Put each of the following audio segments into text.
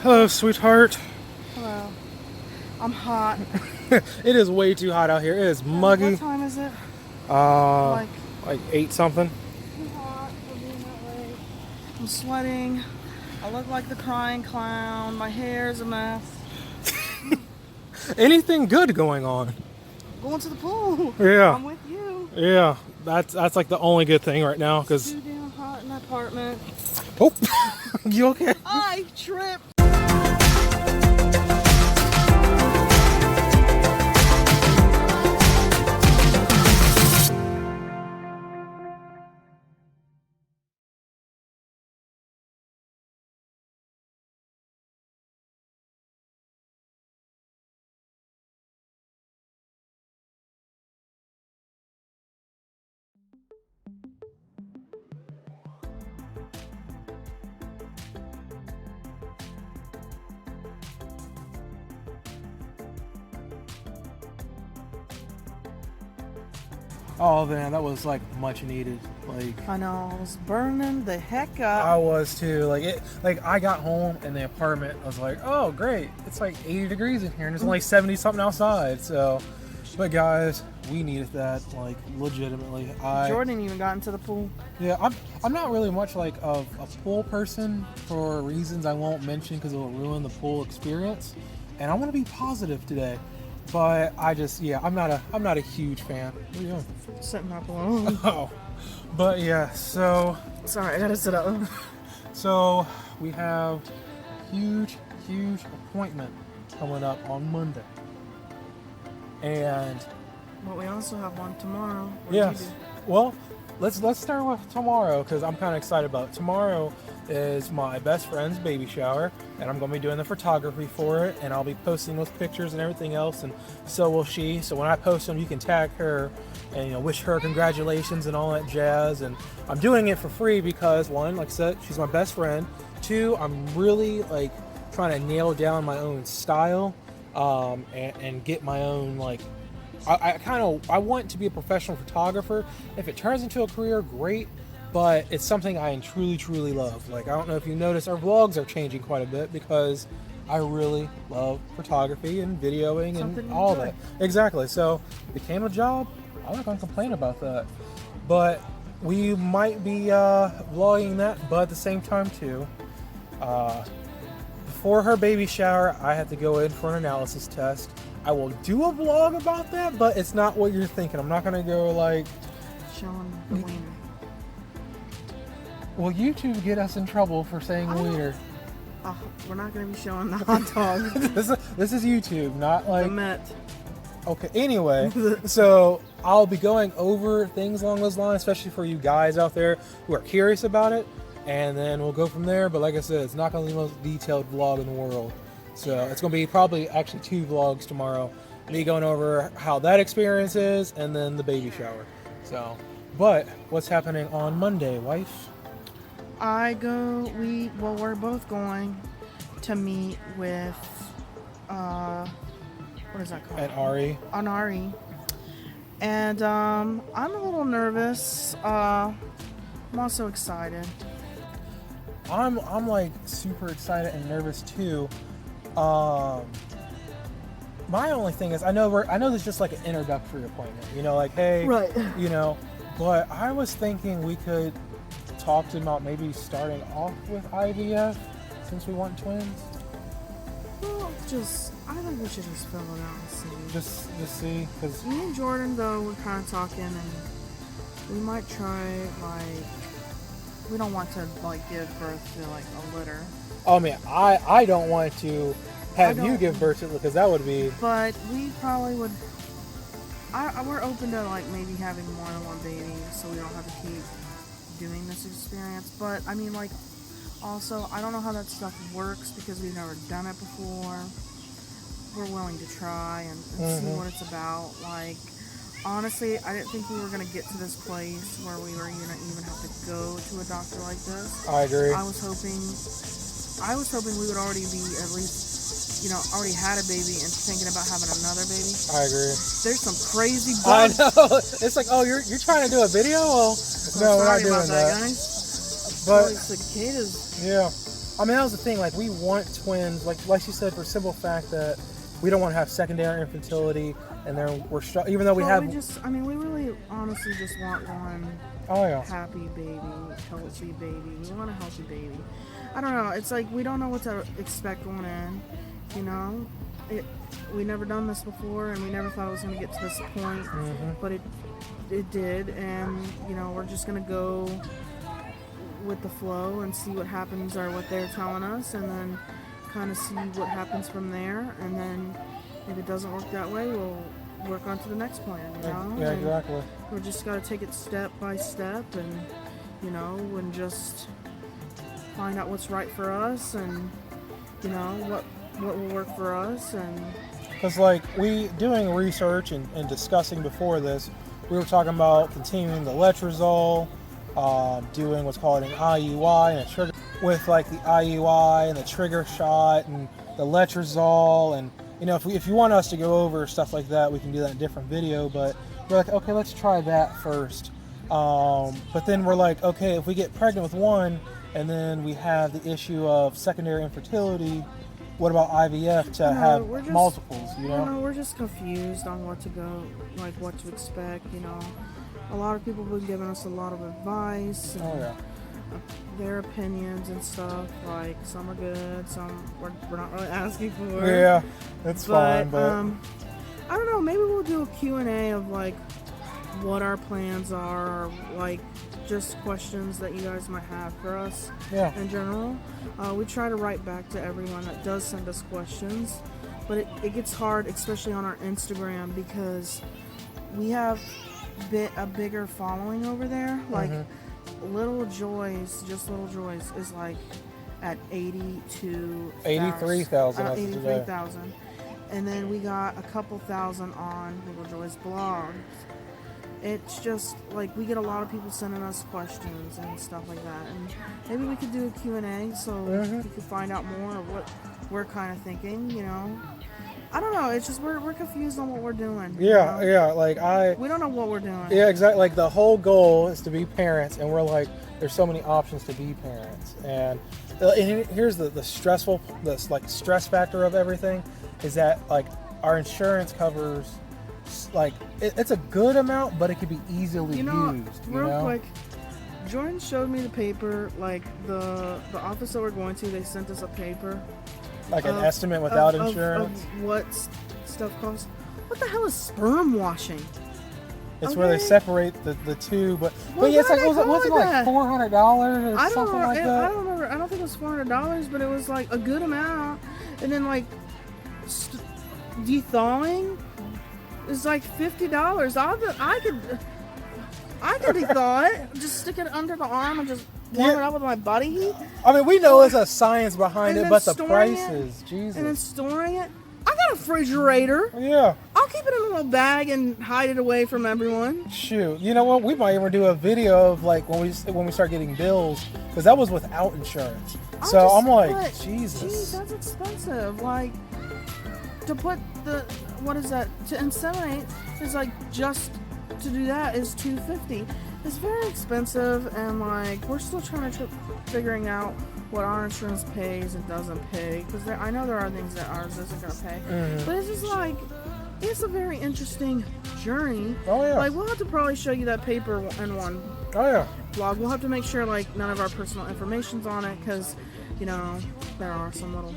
Hello, sweetheart. Hello. I'm hot. It is way too hot out here. It is What muggy. time is it? Uh, Like, like 8 something. too hot for being that way. I'm sweating. I look like the crying clown. My hair's a mess. Anything good going on? Going to the pool. Yeah. I'm with you. Yeah, that's like the only good thing right now. It's Cause too damn hot in the apartment. oh, you okay? I tripped. Oh man, that was like much needed. Like I know. I was burning the heck up. I was too. Like I got home in the apartment. I was like, oh great, it's like 80 degrees in here, and it's only 70 something outside. So, but guys, we needed that. Like legitimately. Jordan even got into the pool. Yeah, I'm not really much like of a pool person for reasons I won't mention because it will ruin the pool experience. And I want to be positive today, but I'm not a huge fan. What are you doing? Sitting up alone. Oh, but yeah. Sorry, I gotta sit up. So we have huge appointment coming up on Monday, and But we also have one tomorrow. What did yes. you do? Well, let's start with tomorrow because I'm kind of excited about it. Tomorrow is my best friend's baby shower, and I'm going to be doing the photography for it, and I'll be posting those pictures and everything else, and so will she. So when I post them, you can tag her and wish her congratulations and all that jazz. And I'm doing it for free because one, like I said, she's my best friend. Two, I'm really like trying to nail down my own style and get my own like. I want to be a professional photographer. If it turns into a career, great, but it's something I truly love. Like, I don't know if you notice, our vlogs are changing quite a bit because I really love photography and videoing Something and you all enjoy. that. Exactly. So it became a job. I'm not going to complain about that. But we might be vlogging that, but at the same time too. Before her baby shower, I had to go in for an analysis test. I will do a vlog about that, but it's not what you're thinking. I'm not gonna go like, Showing the wiener. will YouTube get us in trouble for saying wiener? Oh, we're not gonna be showing the hot dog. This is YouTube, not The like. Met. Okay, anyway, so I'll be going over things along those lines, especially for you guys out there who are curious about it, and then we'll go from there. But like I said, it's not gonna be the most detailed vlog in the world. So it's going to be probably actually 2 vlogs tomorrow. Me going over how that experience is and then the baby shower. So, but what's happening on Monday, wife? We're both going to meet with, what is that called? At Ari. On Ari. And, I'm a little nervous. I'm also excited. I'm like super excited and nervous too. My only thing is I know this is just like an introductory appointment, like hey, Right. But I was thinking we could talk to them about maybe starting off with IVF since we want twins. Well, I think we should just fill it out and see. Just see, because Me and Jordan, though, we're kind of talking, and we might try, we don't want to, give birth to, a litter. oh man, I don't want to have I you don't- give birth to it because that would be But we probably would. We're open to maybe having more than one baby, so we don't have to keep doing this experience. But I mean, also, I don't know how that stuff works because we've never done it before. We're willing to try and see what it's about. Honestly, I didn't think we were gonna get to this place where we were gonna even have to go to a doctor like this. I agree. I was hoping we would already be at least, already had a baby and thinking about having another baby. I agree. There's some crazy I bugs. know. It's like, oh, you're trying to do a video? Well, no, we're not Sorry doing about that. guys. But Holy cicadas. yeah, I mean, that was the thing. Like, we want twins. Like you said, for the simple fact that we don't want to have secondary infertility, and then even though we have. We really honestly just want one. Oh yeah. Happy baby, healthy baby. We want a healthy baby. I don't know. It's like we don't know what to expect going in. You know, we never done this before, and we never thought it was going to get to this point, but it did, and you know, we're just going to go with the flow and see what happens or what they're telling us, and then kind of see what happens from there, and then if it doesn't work that way, we'll work on to the next plan, you know? Yeah, exactly. We're just got to take it step by step, and you know, and just find out what's right for us, and you know, what will work for us. And because like we doing research and discussing before this, we were talking about continuing the Letrozole, doing what's called an IUI and a trigger with like the IUI and the trigger shot and the Letrozole, and you know, if you want us to go over stuff like that, we can do that in a different video, but we're like, okay, let's try that first. But then we're like, okay, if we get pregnant with one and then we have the issue of secondary infertility, what about IVF to have multiples, you know? No, we're just confused on what to go, like what to expect, you know. A lot of people have been giving us a lot of advice and their opinions and stuff. Like, some are good, some we're not really asking for. Yeah, that's fine, but I don't know, maybe we'll do a Q&A of like what our plans are, or like just questions that you guys might have for us in general. We try to write back to everyone that does send us questions, but it gets hard, especially on our Instagram, because we have a bigger following over there. Like Little Joys is like at 83,000. 83,000. And then we got a couple thousand on Little Joy's blog. It's just like we get a lot of people sending us questions and stuff like that, and maybe we could do a Q&A so we could find out more of what we're kind of thinking, you know. I don't know, it's just we're confused on what we're doing. We don't know what we're doing. Yeah, exactly. Like, the whole goal is to be parents, and we're like, there's so many options to be parents, and here's the stress factor of everything is that like our insurance covers like it's a good amount, but it could be easily used. Real quick, Jordan showed me the paper. Like the office that we're going to, they sent us a paper, like an estimate without insurance of what stuff costs. What the hell is sperm washing? It's where they separate the two, but yeah, it's like wasn't it like $400 or something like that? I don't remember. I don't think it was $400, but it was like a good amount. And then like dethawing is like $50. I could thaw it. Just stick it under the arm and just warm it up with my body heat. I mean, we know there's a science behind it, but the prices, Jesus. And then storing it. I got a refrigerator. Yeah. I'll keep it in a little bag and hide it away from everyone. Shoot, you know what? We might even do a video of like when we start getting bills, because that was without insurance. So I'm like, Jesus. Geez, that's expensive. Like, to put to inseminate is like, just to do that is $250. It's very expensive, and like we're still trying to figuring out what our insurance pays and doesn't pay, because I know there are things that ours isn't going to pay. But it's just like, it's a very interesting journey. Oh yeah. Like, we'll have to probably show you that paper in one vlog. We'll have to make sure like none of our personal information's on it, because you know there are some little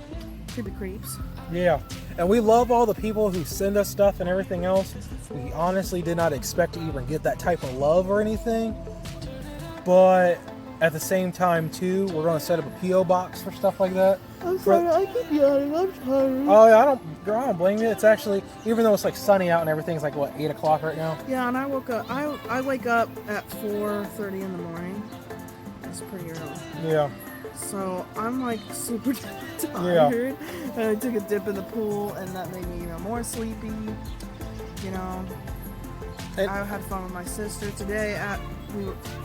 creepy creeps. Yeah, and we love all the people who send us stuff and everything else. We honestly did not expect to even get that type of love or anything, but at the same time too, we're going to set up a P.O. box for stuff like that. I'm sorry, I keep yawning, I'm tired. Oh yeah, I don't blame you. It's actually, even though it's like sunny out and everything, it's like what, 8 o'clock right now? Yeah, and I woke up, I wake up at 4:30 in the morning. That's pretty early. Yeah. So I'm like super tired. And I took a dip in the pool, and that made me even more sleepy. You know, I had fun with my sister today.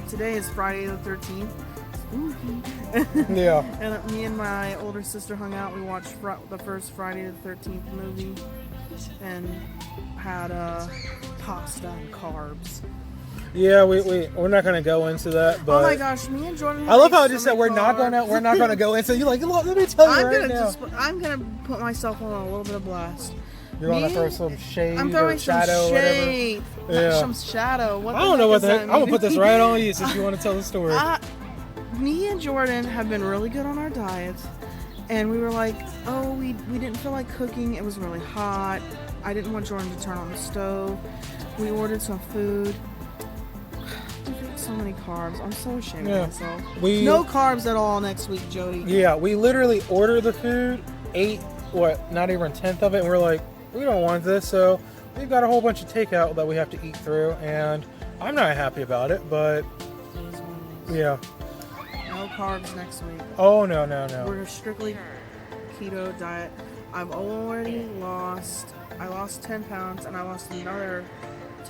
Today is Friday the 13th. Spooky. Yeah. And me and my older sister hung out. We watched the first Friday the 13th movie, and had pasta and carbs. Yeah, we're not gonna go into that. But oh my gosh, me and Jordan. I love how I just said we're not gonna go into. You like, look, let me tell you I'm gonna put myself on a little bit of blast. You're gonna throw some shade I'm throwing or shadow some shade. or whatever. Yeah. Some shadow. What I don't know what the heck. I'm gonna put this right on you since you want to tell the story. Me and Jordan have been really good on our diets, and we were like, oh, we didn't feel like cooking. It was really hot. I didn't want Jordan to turn on the stove. We ordered some food. So many carbs. I'm so ashamed of myself. No carbs at all next week, Jody. Yeah, we literally ordered the food, ate not even a tenth of it, and we're like, we don't want this, so we've got a whole bunch of takeout that we have to eat through, and I'm not happy about it, but yeah. No carbs next week. Oh no. We're strictly keto diet. I've already lost 10 pounds, and I lost another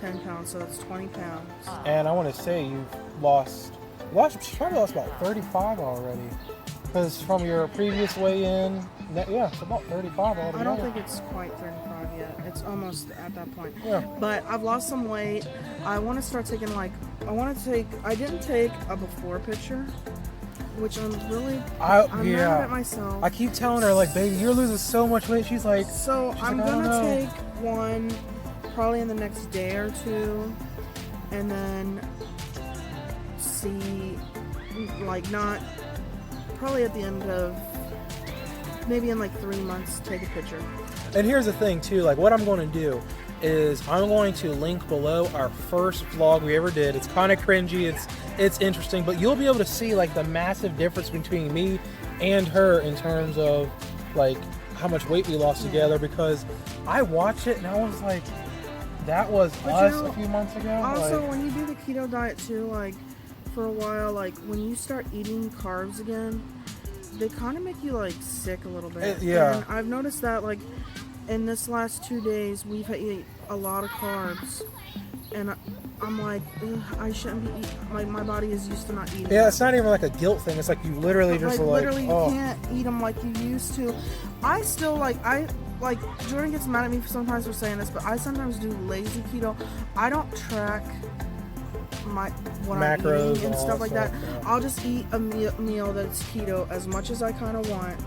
10 pounds, so that's 20 pounds. And I want to say you've probably lost about 35 already. Because from your previous weigh-in, it's about 35 already. I don't think it's quite 35 yet. It's almost at that point. Yeah. But I've lost some weight. I want to start taking I didn't take a before picture, which I'm mad at myself. I keep telling her, like, baby, you're losing so much weight. She's like, I'm going to take one probably in the next day or two, and then see, probably at the end of, maybe in 3 months, take a picture. And here's the thing too, like what I'm going to do is I'm going to link below our first vlog we ever did. It's kind of cringy, it's interesting, but you'll be able to see like the massive difference between me and her in terms of like how much weight we lost together, because I watched it and I was like, that was us a few months ago. Also, when you do the keto diet too, like for a while, like when you start eating carbs again, they kind of make you like sick a little bit. Yeah. And I've noticed that like in this last 2 days, we've eaten a lot of carbs, and I'm like, I shouldn't be eating. My body is used to not eating. Yeah, it's not even like a guilt thing. It's like you literally just you can't eat them like you used to. I still like Jordan gets mad at me sometimes for saying this, but I sometimes do lazy keto. I don't track what macros I'm eating and stuff like that. Yeah. I'll just eat a meal that's keto as much as I kind of want.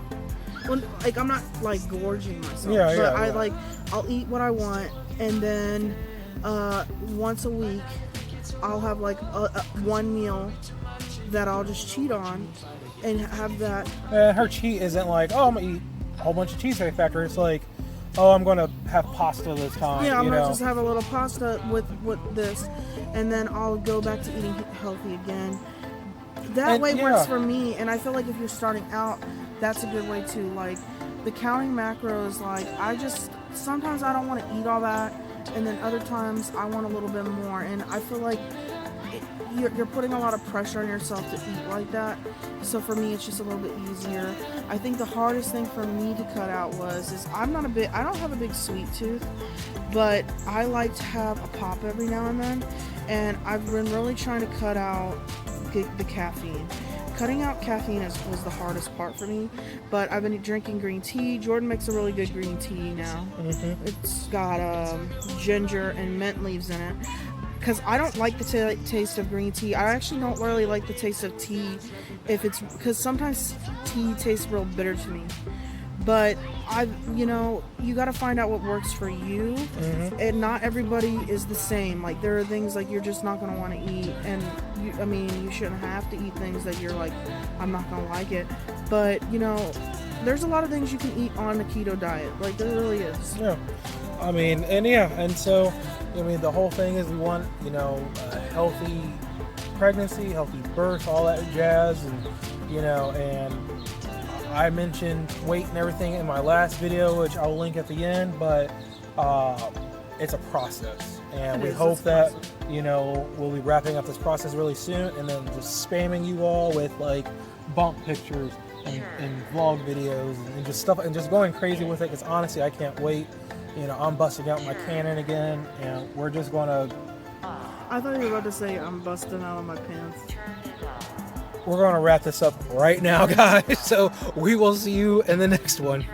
Well, like I'm not like gorging myself, but I'll eat what I want, and then once a week I'll have like one meal that I'll just cheat on and have that. Her cheat isn't like, oh, I'm gonna eat a whole bunch of Cheesecake Factory. It's like, oh, I'm gonna have pasta this time. Yeah, I'm gonna just have a little pasta with this, and then I'll go back to eating healthy again. That way works for me, and I feel like if you're starting out, that's a good way too. Like the counting macros, like sometimes I don't want to eat all that, and then other times I want a little bit more, and I feel like you're putting a lot of pressure on yourself to eat like that. So for me, it's just a little bit easier. I think the hardest thing for me to cut out is I don't have a big sweet tooth, but I like to have a pop every now and then, and I've been really trying to cut out the caffeine. Cutting out caffeine was the hardest part for me, but I've been drinking green tea. Jordan makes a really good green tea now. Mm-hmm. It's got ginger and mint leaves in it. Because I don't like the taste of green tea. I actually don't really like the taste of tea because sometimes tea tastes real bitter to me. But you got to find out what works for you, and not everybody is the same. Like there are things like you're just not going to want to eat, and you shouldn't have to eat things that you're like, I'm not going to like it. But there's a lot of things you can eat on the keto diet. Like there really is. Yeah, and so the whole thing is we want a healthy pregnancy, healthy birth, all that jazz, and I mentioned weight and everything in my last video, which I'll link at the end, but it's a process, and we hope that we'll be wrapping up this process really soon, and then just spamming you all with like bump pictures and vlog videos and just stuff, and just going crazy with it, because honestly I can't wait. I'm busting out my Canon again, and we're just gonna. I thought you were about to say I'm busting out of my pants. We're gonna wrap this up right now, guys. So we will see you in the next one.